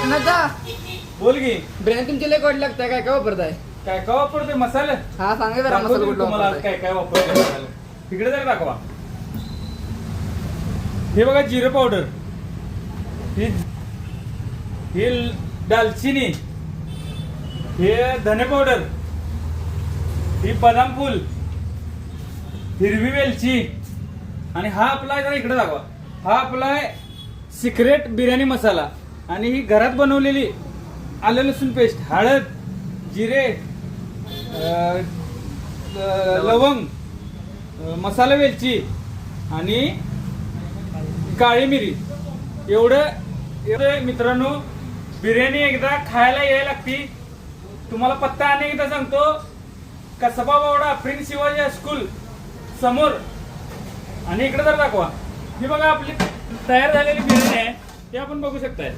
एकनाथदा बोल की बिर्याणी तुमची लय गोड लागते काय काय वापरताय काय काय वापरते मसाला हा सांगा जरा मसाला दाखवतो कुठला तुम्हाला आज वापरताय काय काय वापरते मसाला. तिकडे जरा दाखवा. हे बघा जिरं पावडर, ही दालचिनी, हे धने पावडर, ही बदाम फूल, हिरवी वेलची आणि हा आपला जरा इकडे दाखवा. हा आपला आहे सिक्रेट बिर्याणी मसाला आणि ही घरात बनवलेली आलं लसूण पेस्ट, हळद, जिरे, लवंग, मसाला वेलची आणि काळी मिरी एवढं मित्रांनो. बिर्याणी एकदा खायला यायला लागती. तुम्हाला पत्ता आणि एकदा सांगतो, कसबा बावडा प्रिन्स शिवाजी हायस्कूल समोर. आणि इकडे जर दाखवा, ही बघा आपली तयार झालेली बिर्याणी आहे, ते आपण बघू शकताय.